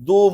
2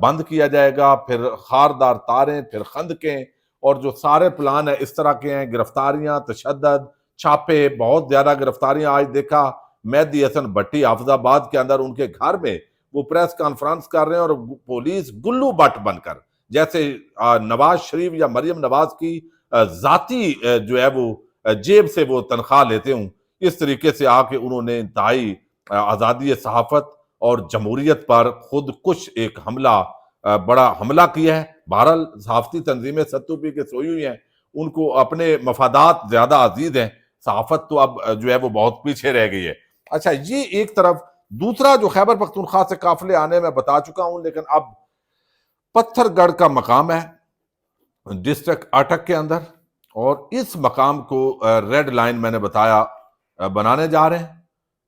بند کیا جائے گا، پھر خاردار تاریں، پھر خندقیں، اور جو سارے پلان ہیں اس طرح کے ہیں، گرفتاریاں، تشدد، چھاپے، بہت زیادہ گرفتاریاں. آج دیکھا مہدی حسن بھٹی حافظ آباد کے اندر ان کے گھر میں وہ پریس کانفرنس کر رہے ہیں، اور پولیس گلو بٹ بن کر، جیسے نواز شریف یا مریم نواز کی ذاتی جو ہے وہ جیب سے وہ تنخواہ لیتے ہوں، اس طریقے سے آ کے انہوں نے انتہائی آزادی صحافت اور جمہوریت پر خود کش ایک حملہ، بڑا حملہ کیا ہے. بہرحال صحافتی تنظیمیں ستو پی کے سوئی ہوئی ہیں، ان کو اپنے مفادات زیادہ عزیز ہیں، صحافت تو اب جو ہے وہ بہت پیچھے رہ گئی ہے. اچھا، یہ ایک طرف. دوسرا جو خیبر پختونخوا سے قافلے آنے میں بتا چکا ہوں، لیکن اب پتھر گڑھ کا مقام ہے ڈسٹرکٹ اٹک کے اندر، اور اس مقام کو ریڈ لائن میں نے بتایا بنانے جا رہے ہیں،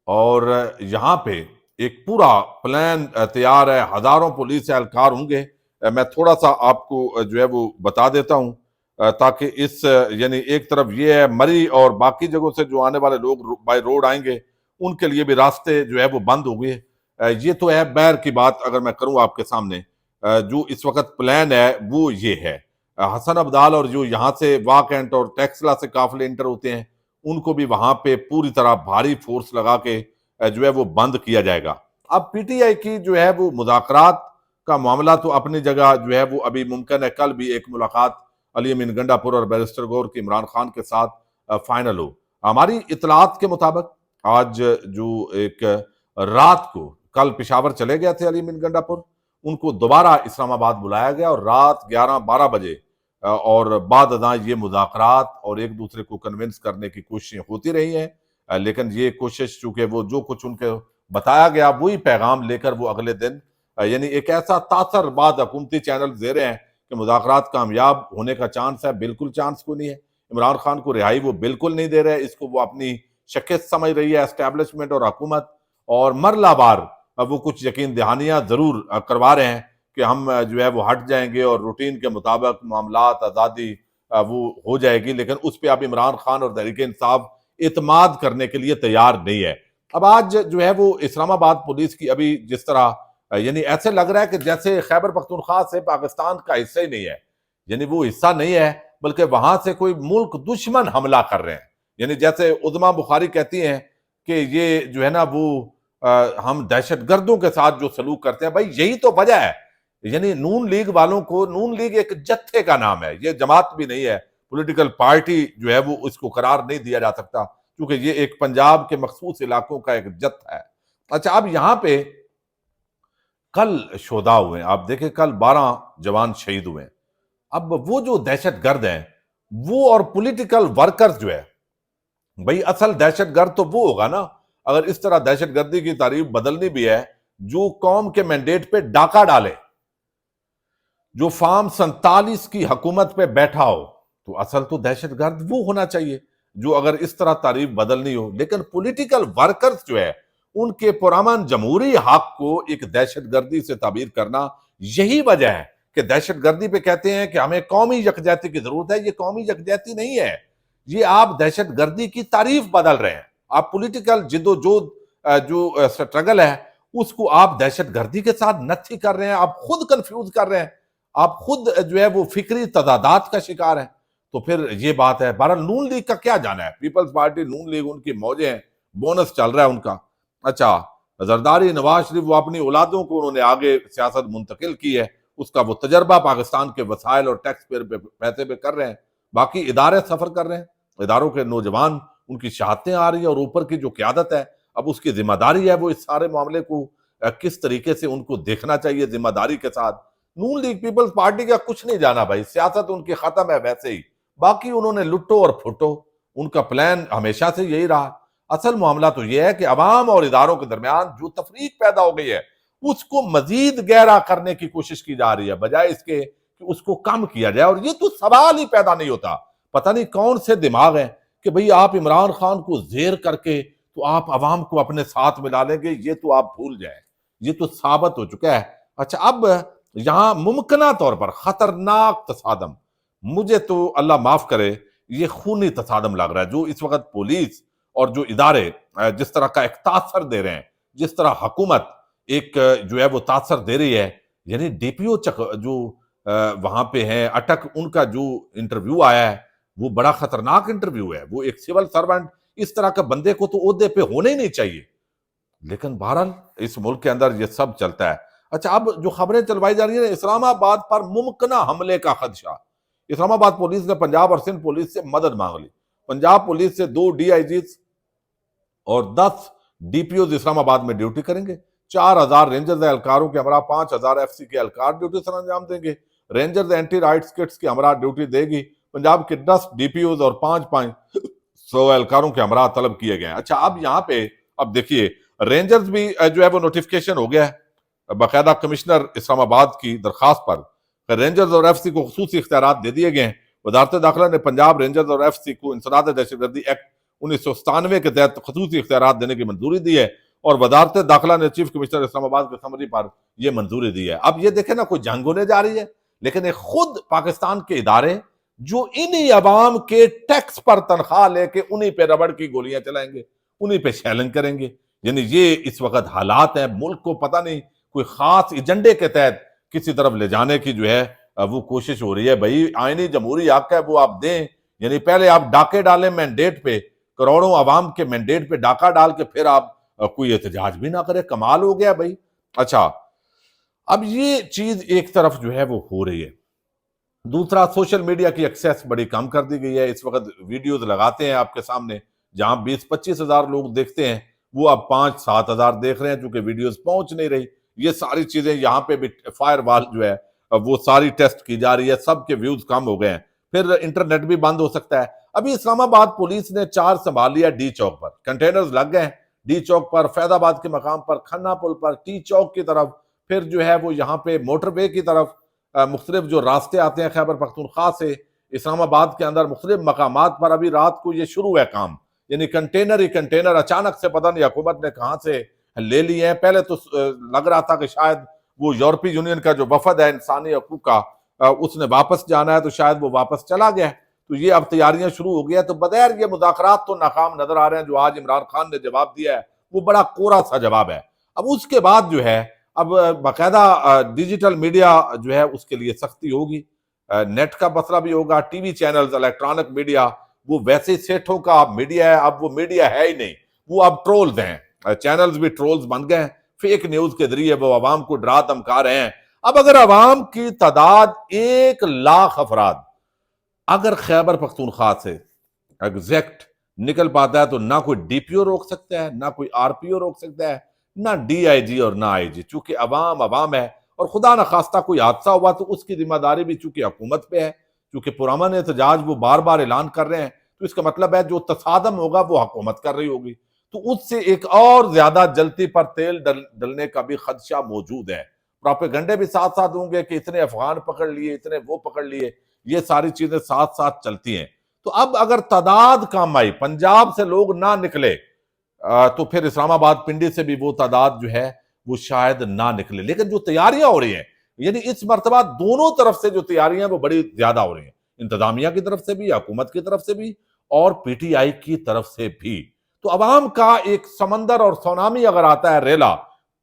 اور یہاں پہ ایک پورا پلان تیار ہے، ہزاروں پولیس اہلکار ہوں گے. میں تھوڑا سا آپ کو جو ہے وہ بتا دیتا ہوں تاکہ اس یعنی ایک طرف یہ ہے مری اور باقی جگہوں سے جو آنے والے لوگ بائی روڈ آئیں گے ان کے لیے بھی راستے جو ہے وہ بند ہو گئے. یہ تو ہے بہر کی بات. اگر میں کروں آپ کے سامنے جو اس وقت پلان ہے وہ یہ ہے، حسن ابدال اور جو یہاں سے واکنٹ اور ٹیکسلا سے قافلے انٹر ہوتے ہیں ان کو بھی وہاں پہ پوری طرح بھاری فورس لگا کے جو ہے وہ بند کیا جائے گا. اب پی ٹی آئی کی جو ہے وہ مذاکرات کا معاملہ تو اپنی جگہ جو ہے وہ ابھی ممکن ہے کل بھی ایک ملاقات علی امین گنڈا پور اور بیرسٹر گور کی عمران خان کے ساتھ فائنل ہو. ہماری اطلاعات کے مطابق آج جو ایک رات کو کل پشاور چلے گئے تھے علی امین گنڈا پور، ان کو دوبارہ اسلام آباد بلایا گیا، اور رات 11-12 بجے اور بعد ازاں یہ مذاکرات اور ایک دوسرے کو کنونس کرنے کی کوششیں ہوتی رہی ہیں. لیکن یہ کوشش چونکہ وہ جو کچھ ان کے بتایا گیا وہی پیغام لے کر وہ اگلے دن یعنی ایک ایسا تاثر بعد حکومتی چینل دے رہے ہیں کہ مذاکرات کامیاب ہونے کا چانس ہے. بالکل چانس کو نہیں ہے. عمران خان کو رہائی وہ بالکل نہیں دے رہے، اس کو وہ اپنی شکست سمجھ رہی ہے اسٹیبلشمنٹ اور حکومت، اور مرلہ بار وہ کچھ یقین دہانیاں ضرور کروا رہے ہیں کہ ہم جو ہے وہ ہٹ جائیں گے اور روٹین کے مطابق معاملات آزادی وہ ہو جائے گی، لیکن اس پہ اب عمران خان اور تحریک انصاف اعتماد کرنے کے لیے تیار نہیں ہے. اب آج جو ہے وہ اسلام آباد پولیس کی ابھی جس طرح یعنی ایسے لگ رہا ہے کہ جیسے خیبر پختونخوا سے پاکستان کا حصہ ہی نہیں ہے، یعنی وہ حصہ نہیں ہے بلکہ وہاں سے کوئی ملک دشمن حملہ کر رہے ہیں. یعنی جیسے عظما بخاری کہتی ہیں کہ یہ جو ہے نا وہ ہم دہشت گردوں کے ساتھ جو سلوک کرتے ہیں. بھائی یہی تو وجہ ہے. یعنی نون لیگ والوں کو، نون لیگ ایک جتھے کا نام ہے، یہ جماعت بھی نہیں ہے، پولیٹیکل پارٹی جو ہے وہ اس کو قرار نہیں دیا جا سکتا کیونکہ یہ ایک پنجاب کے مخصوص علاقوں کا ایک جتھ ہے. اچھا، اب یہاں پہ کل شہداء ہوئے ہیں، آپ دیکھیں کل 12 جوان شہید ہوئے ہیں. اب وہ جو دہشت گرد ہیں وہ اور پولیٹیکل ورکرز جو ہے، بھئی اصل دہشت گرد تو وہ ہوگا نا اگر اس طرح دہشت گردی کی تعریف بدلنی بھی ہے، جو قوم کے مینڈیٹ پہ ڈاکہ ڈالے، جو فارم 47 کی حکومت پہ بیٹھا ہو، تو اصل تو دہشت گرد وہ ہونا چاہیے جو اگر اس طرح تعریف بدلنی ہو. لیکن پولیٹیکل ورکرز جو ہے ان کے پرامن جمہوری حق کو ایک دہشت گردی سے تعبیر کرنا، یہی وجہ ہے کہ دہشت گردی پہ کہتے ہیں کہ ہمیں قومی یکجہتی کی ضرورت ہے. یہ قومی یکجہتی نہیں ہے، یہ آپ دہشت گردی کی تعریف بدل رہے ہیں. آپ پولیٹیکل جد و جہد جو سٹرگل ہے اس کو آپ دہشت گردی کے ساتھ نتھی کر رہے ہیں. آپ خود کنفیوز کر رہے ہیں، آپ خود جو ہے وہ فکری تضادات کا شکار ہیں. تو پھر یہ بات ہے. بہرحال نون لیگ کا کیا جانا ہے، پیپلز پارٹی نون لیگ ان کی موجیں ہیں، بونس چل رہا ہے ان کا. اچھا، زرداری نواز شریف وہ اپنی اولادوں کو انہوں نے آگے سیاست منتقل کی ہے، اس کا وہ تجربہ پاکستان کے وسائل اور ٹیکس پیسے پہ کر رہے ہیں. باقی ادارے سفر کر رہے ہیں، اداروں کے نوجوان ان کی شہادتیں آ رہی ہیں، اور اوپر کی جو قیادت ہے اب اس کی ذمہ داری ہے وہ اس سارے معاملے کو کس طریقے سے ان کو دیکھنا چاہیے ذمہ داری کے ساتھ. نون لیگ پیپلز پارٹی کا کچھ نہیں جانا بھائی، سیاست ان کی ختم ہے ویسے ہی. باقی انہوں نے لٹو اور پھٹو، ان کا پلان ہمیشہ سے یہی رہا. اصل معاملہ تو یہ ہے کہ عوام اور اداروں کے درمیان جو تفریق پیدا ہو گئی ہے اس کو مزید گہرا کرنے کی کوشش کی جا رہی ہے، بجائے اس کے کہ اس کو کم کیا جائے. اور یہ تو سوال ہی پیدا نہیں ہوتا. پتہ نہیں کون سے دماغ ہیں کہ بھئی آپ عمران خان کو زیر کر کے تو آپ عوام کو اپنے ساتھ ملا لیں گے. یہ تو آپ بھول جائیں، یہ تو ثابت ہو چکا ہے. اچھا، اب یہاں ممکنہ طور پر خطرناک تصادم، مجھے تو اللہ معاف کرے یہ خونی تصادم لگ رہا ہے جو اس وقت پولیس اور جو ادارے جس طرح کا ایک تاثر دے رہے ہیں، جس طرح حکومت ایک جو ہے وہ تاثر دے رہی ہے یعنی ڈی پی او جو وہاں پہ ہیں اٹک، ان کا جو انٹرویو آیا ہے وہ بڑا خطرناک انٹرویو ہے. وہ ایک سول سرونٹ اس طرح کا بندے کو تو عہدے پہ ہونے ہی نہیں چاہیے. لیکن بہرحال اس ملک کے اندر یہ سب چلتا ہے. اچھا، اب جو خبریں چلوائی جا رہی ہیں، اسلام آباد پر ممکنہ حملے کا خدشہ. اسلام آباد پولیس نے پنجاب اور سندھ پولیس سے مدد مانگ لی. پنجاب پولیس سے 2 ڈی آئی جیز اور 10 ڈی پی اوز اسلام آباد میں ڈیوٹی کریں گے. 4000 رینجرز اہلکاروں کے ہمراہ 5000 ایف سی کے اہلکار ڈیوٹی سر انجام دیں گے. رینجرز اینٹی رائٹس کٹس کے ہمراہ ڈیوٹی دے گی. پنجاب کے 10 ڈی پی اوز اور 500 اہلکاروں کے ہمراہ طلب کیے گئے ہیں. اچھا، اب یہاں پہ اب دیکھیے رینجرز بھی جو ہے وہ نوٹیفیکیشن ہو گیا ہے باقاعدہ کمشنر اسلام آباد کی درخواست پر. رینجرز اور ایف سی کو خصوصی اختیارات دے دیے گئے ہیں. وزارت داخلہ نے پنجاب رینجرز اور ایف سی کو انسداد دہشت گردی ایکٹ 1997 کے تحت خصوصی اختیارات دینے کی منظوری دی ہے، اور وزارت داخلہ نے چیف کمشنر اسلام آباد کے سمری پر یہ منظوری دی ہے. اب یہ دیکھیں نا، کوئی جنگ ہونے جا رہی ہے، لیکن ایک خود پاکستان کے ادارے جو انہی عوام کے ٹیکس پر تنخواہ لے کے انہی پہ ربڑ کی گولیاں چلائیں گے، انہی پہ شیلنگ کریں گے. یعنی یہ اس وقت حالات ہیں. ملک کو پتہ نہیں کوئی خاص ایجنڈے کے تحت کسی طرف لے جانے کی جو ہے وہ کوشش ہو رہی ہے. بھائی آئینی جمہوری حق ہے، وہ آپ دیں. یعنی پہلے آپ ڈاکے ڈالیں مینڈیٹ پہ، کروڑوں عوام کے مینڈیٹ پہ ڈاکہ ڈال کے پھر آپ کوئی احتجاج بھی نہ کرے. کمال ہو گیا بھائی. اچھا، اب یہ چیز ایک طرف جو ہے وہ ہو رہی ہے. دوسرا، سوشل میڈیا کی ایکسیس بڑی کم کر دی گئی ہے. اس وقت ویڈیوز لگاتے ہیں آپ کے سامنے، جہاں 20-25 ہزار لوگ دیکھتے ہیں، وہ اب 5-7 ہزار دیکھ رہے ہیں، چونکہ ویڈیوز پہنچ نہیں رہی. یہ ساری چیزیں یہاں پہ بھی فائر وال جو ہے وہ ساری ٹیسٹ کی جا رہی ہے. سب کے ویوز کم ہو گئے ہیں، پھر انٹرنیٹ بھی بند ہو سکتا ہے. ابھی اسلام آباد پولیس نے 4 سنبھال لیا ڈی چوک پر. کنٹینرز لگ گئے ہیں ڈی چوک پر، فیض آباد کے مقام پر، کھنہ پل پر، ٹی چوک کی طرف، پھر جو ہے وہ یہاں پہ موٹر وے کی طرف. مختلف جو راستے آتے ہیں خیبر پختونخوا سے اسلام آباد کے اندر، مختلف مقامات پر ابھی رات کو یہ شروع ہے کام. یعنی کنٹینر ہی کنٹینر اچانک سے پتہ نہیں حکومت نے کہاں سے لے لیے ہیں. پہلے تو لگ رہا تھا کہ شاید وہ یورپی یونین کا جو وفد ہے انسانی حقوق کا، اس نے واپس جانا ہے، تو شاید وہ واپس چلا گیا ہے. تو یہ اب تیاریاں شروع ہو گیا. تو بظاہر یہ مذاکرات تو ناکام نظر آ رہے ہیں. جو آج عمران خان نے جواب دیا ہے وہ بڑا کوڑا سا جواب ہے. اب اس کے بعد جو ہے اب باقاعدہ ڈیجیٹل میڈیا جو ہے اس کے لیے سختی ہوگی. نیٹ کا مسئلہ بھی ہوگا. T V channels, electronic media, وہ ویسے سیٹھوں کا میڈیا ہے. اب وہ میڈیا ہے ہی نہیں، وہ اب ٹرولز ہیں. چینلز بھی ٹرولز بن گئے ہیں. فیک نیوز کے ذریعے وہ عوام کو ڈرا دھمکا رہے ہیں. اب اگر عوام کی تعداد 1,00,000 افراد اگر خیبر پختونخوا سے ایگزیکٹ نکل پاتا ہے، تو نہ کوئی ڈی پی او روک سکتا ہے، نہ کوئی آر پی او روک سکتا ہے، نہ ڈی آئی جی اور نہ آئی جی. چونکہ عوام ہے، اور خدا نہ خواستہ کوئی حادثہ ہوا تو اس کی ذمہ داری بھی چونکہ حکومت پہ ہے. چونکہ پرامن احتجاج وہ بار بار اعلان کر رہے ہیں، تو اس کا مطلب ہے جو تصادم ہوگا وہ حکومت کر رہی ہوگی. تو اس سے ایک اور زیادہ جلتی پر تیل ڈلنے کا بھی خدشہ موجود ہے. پراپیگنڈے بھی ساتھ ساتھ ہوں گے کہ اتنے افغان پکڑ لیے، اتنے وہ پکڑ لیے. یہ ساری چیزیں ساتھ ساتھ چلتی ہیں. تو اب اگر تعداد کم آئی، پنجاب سے لوگ نہ نکلے، تو پھر اسلام آباد پنڈی سے بھی وہ تعداد جو ہے وہ شاید نہ نکلے. لیکن جو تیاریاں ہو رہی ہیں، یعنی اس مرتبہ دونوں طرف سے جو تیاریاں وہ بڑی زیادہ ہو رہی ہیں، انتظامیہ کی طرف سے بھی، حکومت کی طرف سے بھی، اور پی ٹی آئی کی طرف سے بھی. تو عوام کا ایک سمندر اور سونامی اگر آتا ہے ریلا،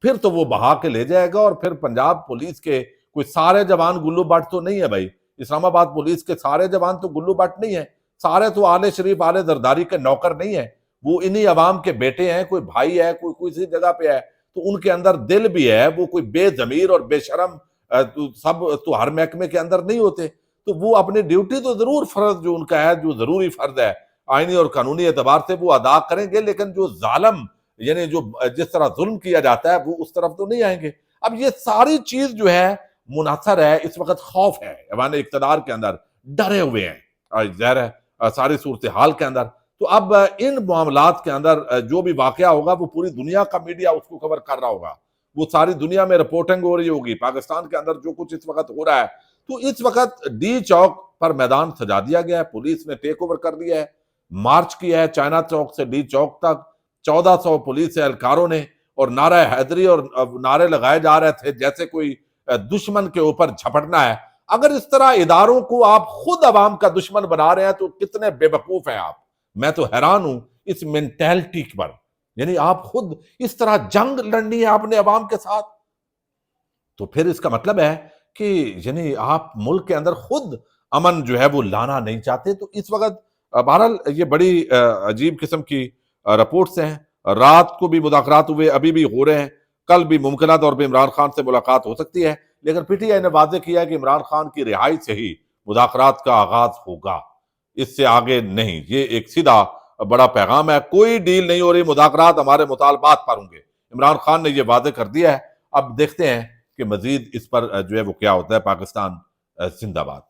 پھر تو وہ بہا کے لے جائے گا. اور پھر پنجاب پولیس کے کوئی سارے جوان گلو بٹ تو نہیں ہے بھائی. اسلام آباد پولیس کے سارے جوان تو گلو بٹ نہیں ہیں. سارے تو آل شریف آل زرداری کے نوکر نہیں ہیں. وہ انہی عوام کے بیٹے ہیں. کوئی بھائی ہے، کوئی کسی جگہ پہ ہے، تو ان کے اندر دل بھی ہے. وہ کوئی بے ضمیر اور بے شرم سب تو ہر محکمے کے اندر نہیں ہوتے. تو وہ اپنی ڈیوٹی تو ضرور فرض جو ان کا ہے، جو ضروری فرض ہے آئینی اور قانونی اعتبار سے، وہ ادا کریں گے. لیکن جو ظالم، یعنی جو جس طرح ظلم کیا جاتا ہے، وہ اس طرف تو نہیں آئیں گے. اب یہ ساری چیز جو ہے منحصر ہے، اس وقت خوف ہے ایوان اقتدار کے اندر، ڈرے ہوئے ہیں ظاہر ہے ساری صورتحال کے اندر. تو اب ان معاملات کے اندر جو بھی واقعہ ہوگا وہ پوری دنیا کا میڈیا اس کو کور کر رہا ہوگا. وہ ساری دنیا میں رپورٹنگ ہو رہی ہوگی. پاکستان کے اندر جو کچھ اس وقت ہو رہا ہے، تو اس وقت ڈی چوک پر میدان سجا دیا گیا ہے. پولیس نے ٹیک اوور کر دیا ہے. مارچ کیا ہے چائنا چوک سے ڈی چوک تک. 1400 پولیس اہلکاروں نے، اور نعرہ حیدری اور نعرے لگائے جا رہے تھے جیسے کوئی دشمن کے اوپر جھپٹنا ہے. اگر اس طرح اداروں کو آپ خود عوام کا دشمن بنا رہے ہیں تو کتنے بے وقوف ہیں آپ. میں تو حیران ہوں اس مینٹیلٹی پر. یعنی آپ خود اس طرح جنگ لڑنی ہے آپ نے عوام کے ساتھ. تو پھر اس کا مطلب ہے کہ یعنی آپ ملک کے اندر خود امن جو ہے وہ لانا نہیں چاہتے. تو اس وقت بہرحال یہ بڑی عجیب قسم کی رپورٹس ہیں. رات کو بھی مذاکرات ہوئے، ابھی بھی ہو رہے ہیں، کل بھی ممکنہ طور پہ عمران خان سے ملاقات ہو سکتی ہے، لیکن پی ٹی آئی نے واضح کیا ہے کہ عمران خان کی رہائی سے ہی مذاکرات کا آغاز ہوگا، اس سے آگے نہیں. یہ ایک سیدھا بڑا پیغام ہے. کوئی ڈیل نہیں ہو رہی، مذاکرات ہمارے مطالبات پر ہوں گے. عمران خان نے یہ واضح کر دیا ہے. اب دیکھتے ہیں کہ مزید اس پر جو ہے وہ کیا ہوتا ہے. پاکستان زندہ باد.